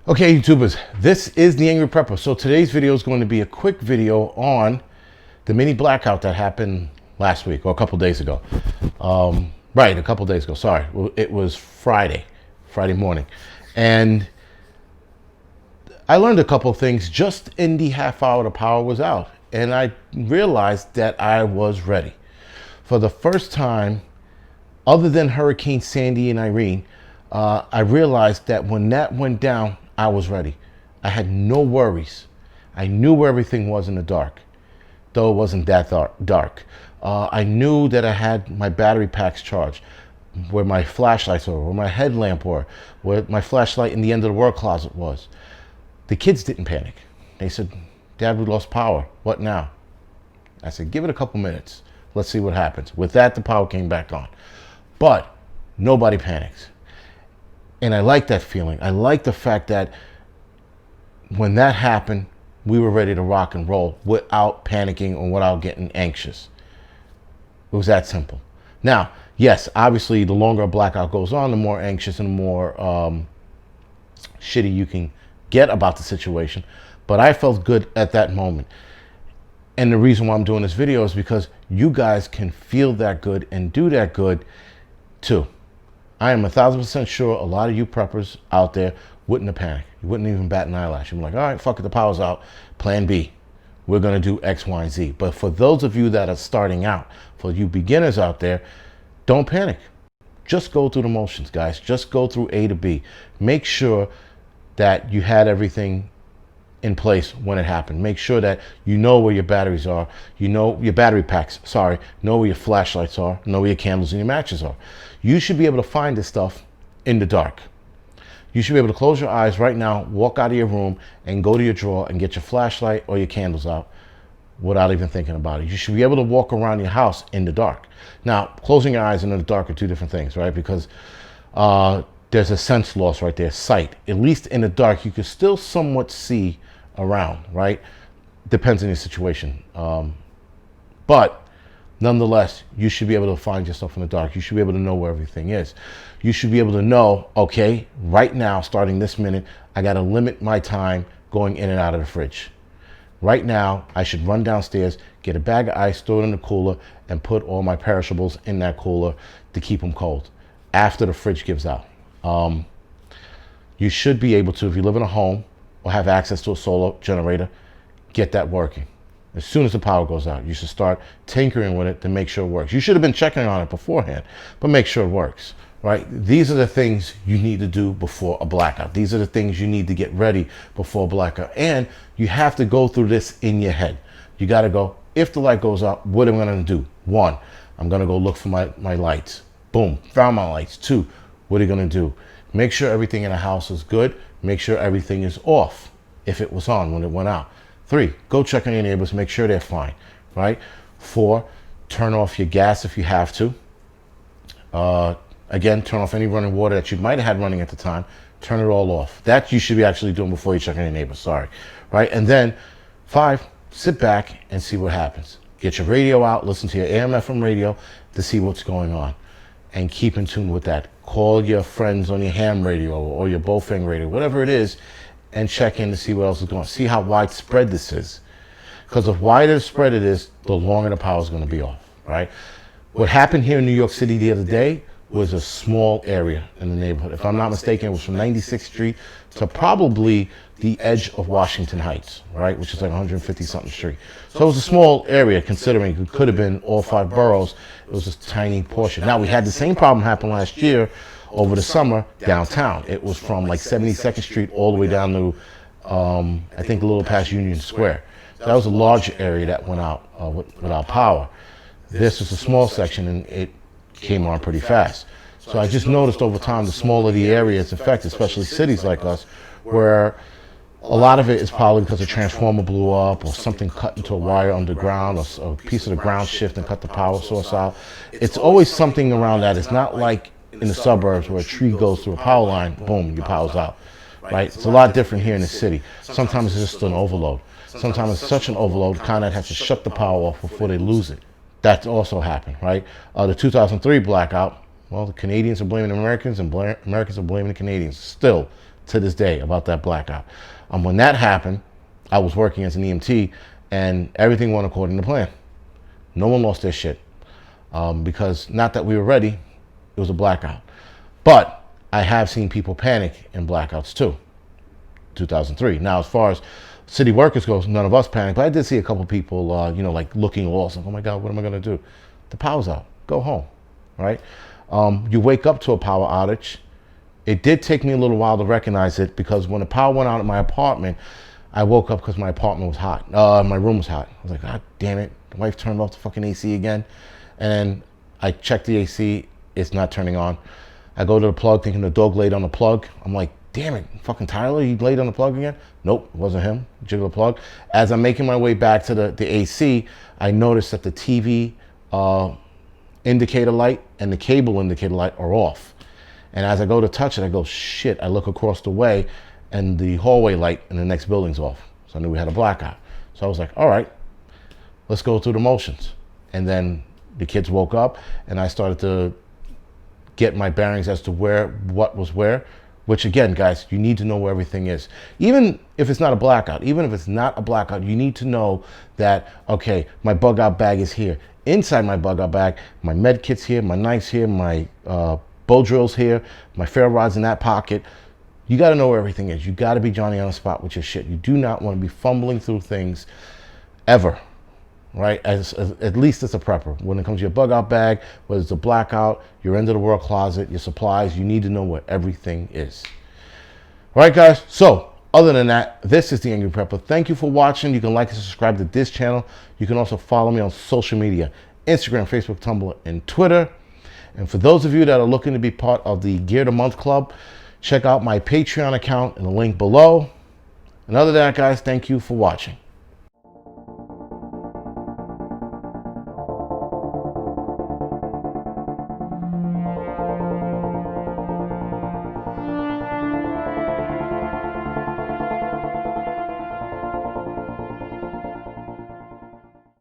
Okay, YouTubers, this is the Angry Prepper. So today's video is going to be a quick video on the mini blackout that happened last week or a couple days ago. Right, a couple days ago, sorry. Well, it was Friday morning. And I learned a couple things just in the half hour the power was out. And I realized that I was ready. For the first time, other than Hurricane Sandy and Irene, I realized that when that went down, I was ready. I had no worries. I knew where everything was in the dark, though it wasn't that dark. I knew that I had my battery packs charged, where my flashlights were, where my headlamp were, where my flashlight in the end of the work closet was. The kids didn't panic. They said, "Dad, we lost power. What now?" I said, "Give it a couple minutes. Let's see what happens." With that, the power came back on. But nobody panics. And I like that feeling. I like the fact that when that happened, we were ready to rock and roll without panicking or without getting anxious. It was that simple. Now, yes, obviously, the longer a blackout goes on, the more anxious and the more shitty you can get about the situation. But I felt good at that moment. And the reason why I'm doing this video is because you guys can feel that good and do that good too. I am 1,000% sure a lot of you preppers out there wouldn't have panicked. You wouldn't even bat an eyelash. You'd be like, all right, fuck it, the power's out. Plan B. We're going to do X, Y, and Z. But for those of you that are starting out, for you beginners out there, don't panic. Just go through the motions, guys. Just go through A to B. Make sure that you had everything in place when it happened. Make sure that you know where your batteries are, you know your battery packs, know where your flashlights are, know where your candles and your matches are. You should be able to find this stuff in the dark. You should be able to close your eyes right now, walk out of your room and go to your drawer and get your flashlight or your candles out without even thinking about it. You should be able to walk around your house in the dark. Now, closing your eyes and in the dark are two different things, right? Because there's a sense loss right there, sight. At least in the dark, you can still somewhat see around, right? Depends on your situation. But nonetheless, you should be able to find yourself in the dark. You should be able to know where everything is. You should be able to know, okay, right now, starting this minute, I got to limit my time going in and out of the fridge. Right now, I should run downstairs, get a bag of ice, throw it in the cooler, and put all my perishables in that cooler to keep them cold after the fridge gives out. You should be able to, if you live in a home or have access to a solar generator, get that working. As soon as the power goes out, you should start tinkering with it to make sure it works. You should have been checking on it beforehand, but make sure it works, right? These are the things you need to do before a blackout. These are the things you need to get ready before a blackout. And you have to go through this in your head. You got to go, if the light goes out, what am I going to do? 1, I'm going to go look for my lights. Boom, found my lights. 2, what are you going to do? Make sure everything in the house is good. Make sure everything is off if it was on when it went out. 3, go check on your neighbors, make sure they're fine, right? 4, turn off your gas if you have to. Again, turn off any running water that you might have had running at the time. Turn it all off. That you should be actually doing before you check on your neighbors, right? And then 5, sit back and see what happens. Get your radio out, listen to your AM/FM radio to see what's going on. And keep in tune with that. Call your friends on your ham radio or your Bofang radio, whatever it is, and check in to see what else is going on. See how widespread this is. Because the wider spread it is, the longer the power is going to be off, right? What happened here in New York City the other day was a small area in the neighborhood. If I'm not mistaken, it was from 96th Street to probably the edge of Washington Heights, right? Which is like 150-something street. So it was a small area considering it could have been all 5 boroughs. It was a tiny portion. Now, we had the same problem happen last year over the summer downtown. It was from like 72nd Street all the way down to, I think, a little past Union Square. So that was a large area that went out without power. This was a small section and it came on pretty fast. So I just noticed over time, the smaller the area it's affected, especially cities like us, where a lot of it is probably because a transformer blew up or something cut into a wire underground or a piece of the ground shift and cut the power source out. It's always something around that. It's not like in the suburbs where a tree goes through a power line, boom, your power's out, right? It's a lot different here in the city. Sometimes it's just an overload. Sometimes it's such an overload, Con Ed has to shut the power off before they lose it. That's also happened, right? The 2003 blackout, well, the Canadians are blaming the Americans and Americans are blaming the Canadians still to this day about that blackout. When that happened, I was working as an EMT, and everything went according to plan. No one lost their shit, because not that we were ready, it was a blackout. But I have seen people panic in blackouts too. 2003. Now, as far as city workers goes, none of us panicked, but I did see a couple people, like looking lost. Like, oh my God, what am I going to do? The power's out. Go home, right? You wake up to a power outage. It did take me a little while to recognize it, because when the power went out at my apartment, I woke up because my apartment was hot. My room was hot. I was like, God damn it. The wife turned off the fucking AC again. And then I checked the AC. It's not turning on. I go to the plug thinking the dog laid on the plug. I'm like, damn it, fucking Tyler, he laid on the plug again? Nope, it wasn't him. Jiggle the plug. As I'm making my way back to the AC, I noticed that the TV indicator light and the cable indicator light are off. And as I go to touch it, I go, shit. I look across the way, and the hallway light in the next building's off. So I knew we had a blackout. So I was like, all right, let's go through the motions. And then the kids woke up, and I started to get my bearings as to what was where. Which, again, guys, you need to know where everything is. Even if it's not a blackout, you need to know that, okay, my bug out bag is here. Inside my bug out bag, my med kit's here, my knife's here, my bow drill's here, my ferro rod's in that pocket. You got to know where everything is. You got to be Johnny on the spot with your shit. You do not want to be fumbling through things ever, right? As at least as a prepper. When it comes to your bug out bag, whether it's a blackout, your end of the world closet, your supplies, you need to know where everything is. All right, guys. So other than that, this is the Angry Prepper. Thank you for watching. You can like and subscribe to this channel. You can also follow me on social media, Instagram, Facebook, Tumblr, and Twitter. And for those of you that are looking to be part of the Gear of the Month Club, check out my Patreon account in the link below. And other than that, guys, thank you for watching.